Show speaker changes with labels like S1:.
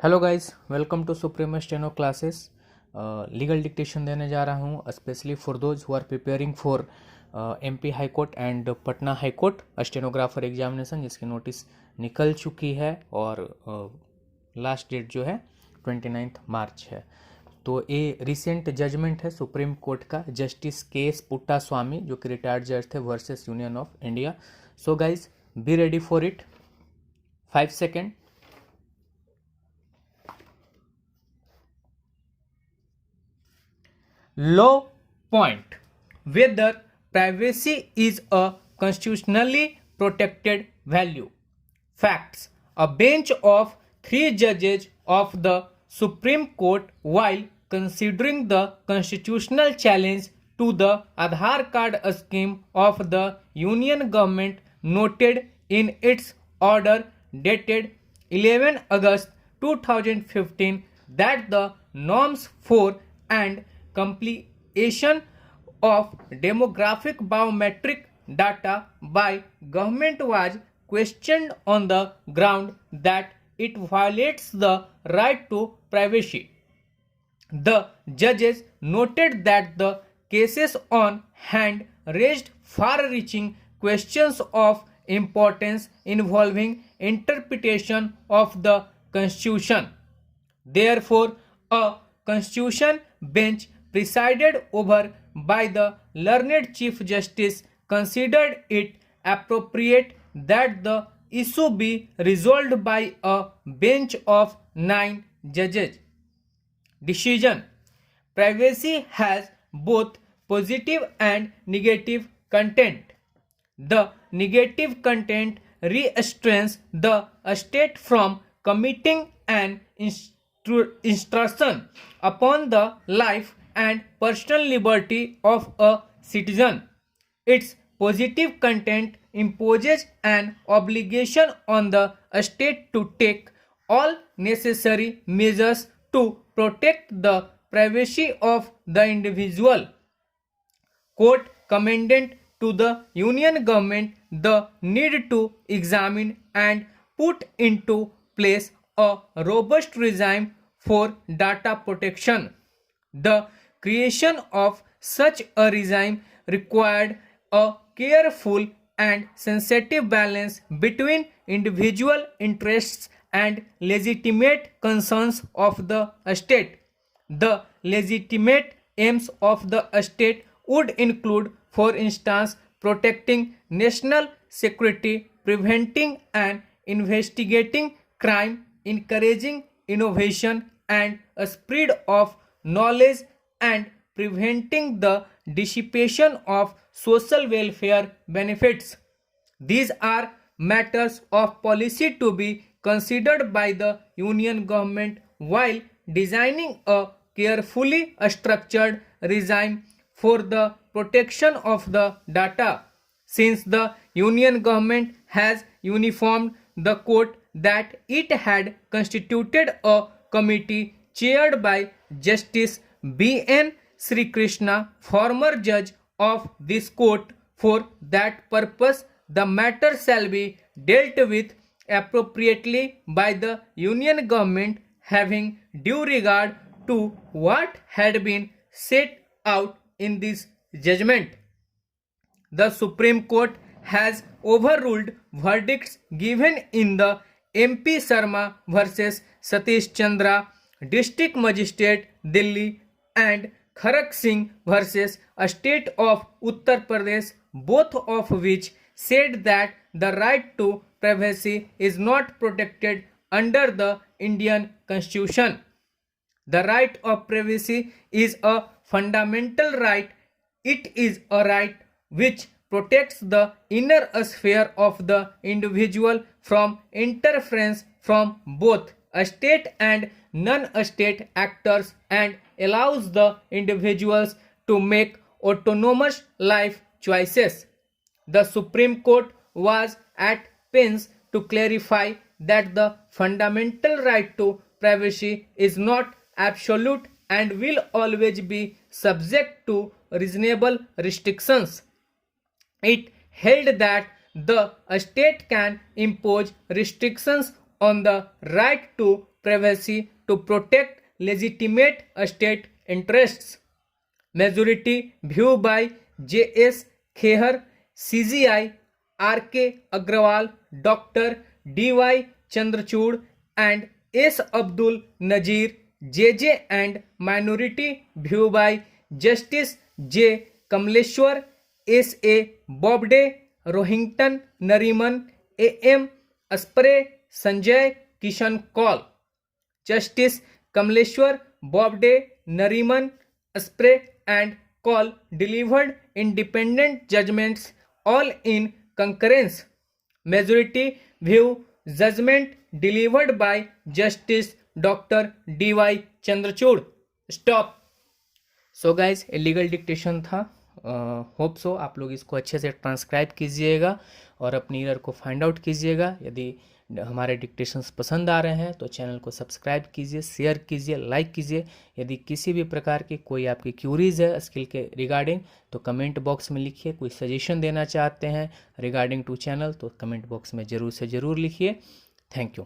S1: Hello guys, welcome to supreme steno classes. Legal dictation देने जा रहा हूँ specially for those who are preparing for MP high court and Patna high court stenographer examination, जिसकी notice निकल चुकी है और लास्ट डेट जो है 29 मार्च है। तो ये रिसेंट जजमेंट है सुप्रीम कोर्ट का, जस्टिस के एस पुट्टा स्वामी जो कि रिटायर्ड जज थे versus union of India. So guys, be ready for it. 5 second. Law point: whether privacy is a constitutionally protected value. Facts: a bench of 3 judges of the Supreme Court, while considering the constitutional challenge to the Aadhaar card scheme of the Union government, noted in its order dated 11 August 2015 that the norms for and completion of demographic biometric data by government was questioned on the ground that it violates the right to privacy. The judges noted that the cases on hand raised far-reaching questions of importance involving interpretation of the Constitution. Therefore, a Constitution bench presided over by the learned Chief Justice considered it appropriate that the issue be resolved by a bench of 9 judges. Decision: privacy has both positive and negative content. The negative content restrains the state from committing an intrusion upon the life and personal liberty of a citizen. Its positive content imposes an obligation on the state to take all necessary measures to protect the privacy of the individual. Court commended to the Union government the need to examine and put into place a robust regime for data protection. The creation of such a regime required a careful and sensitive balance between individual interests and legitimate concerns of the state. The legitimate aims of the state would include, for instance, protecting national security, preventing and investigating crime, encouraging innovation and a spread of knowledge, and preventing the dissipation of social welfare benefits. These are matters of policy to be considered by the Union government while designing a carefully structured regime for the protection of the data. Since the Union government has uniformed the court that it had constituted a committee chaired by Justice B.N. Sri Krishna, former judge of this court. For that purpose, the matter shall be dealt with appropriately by the Union government, having due regard to what had been set out in this judgment. The Supreme Court has overruled verdicts given in the MP Sharma versus Satish Chandra, District Magistrate, Delhi, and Kharak Singh versus State of Uttar Pradesh, both of which said that the right to privacy is not protected under the Indian Constitution. The right of privacy is a fundamental right. It is a right which protects the inner sphere of the individual from interference from both state and non-state actors and allows the individuals to make autonomous life choices. The Supreme Court was at pains to clarify that the fundamental right to privacy is not absolute and will always be subject to reasonable restrictions. It held that the state can impose restrictions on the right to privacy to protect legitimate state interests. Majority view by J.S. Kheher, CGI, R.K. Agrawal, Dr. D.Y. Chandrachud, and S. Abdul Nazir, J.J. and minority view by Justice J. Kamleshwar, S.A. Bobde, Rohington Nariman, A.M. Aspre, Sanjay Kishan Kaul. Justice Kamleshwar, Bobde, Nariman, Aspre, and Kaul delivered independent judgments, all in concurrence. Majority view judgment delivered by Justice Dr. D.Y. Chandrachud. Stop. So guys legal dictation था. Hope so आप लोग इसको अच्छे से transcribe कीजिएगा और अपनी error को फाइंड आउट कीजिएगा. यदि हमारे डिक्टेशंस पसंद आ रहे हैं तो चैनल को सब्सक्राइब कीजिए, शेयर कीजिए, लाइक कीजिए. यदि किसी भी प्रकार की कोई आपकी क्यूरीज है स्किल के रिगार्डिंग तो कमेंट बॉक्स में लिखिए. कोई सजेशन देना चाहते हैं रिगार्डिंग टू चैनल तो कमेंट बॉक्स में ज़रूर से ज़रूर लिखिए. Thank you.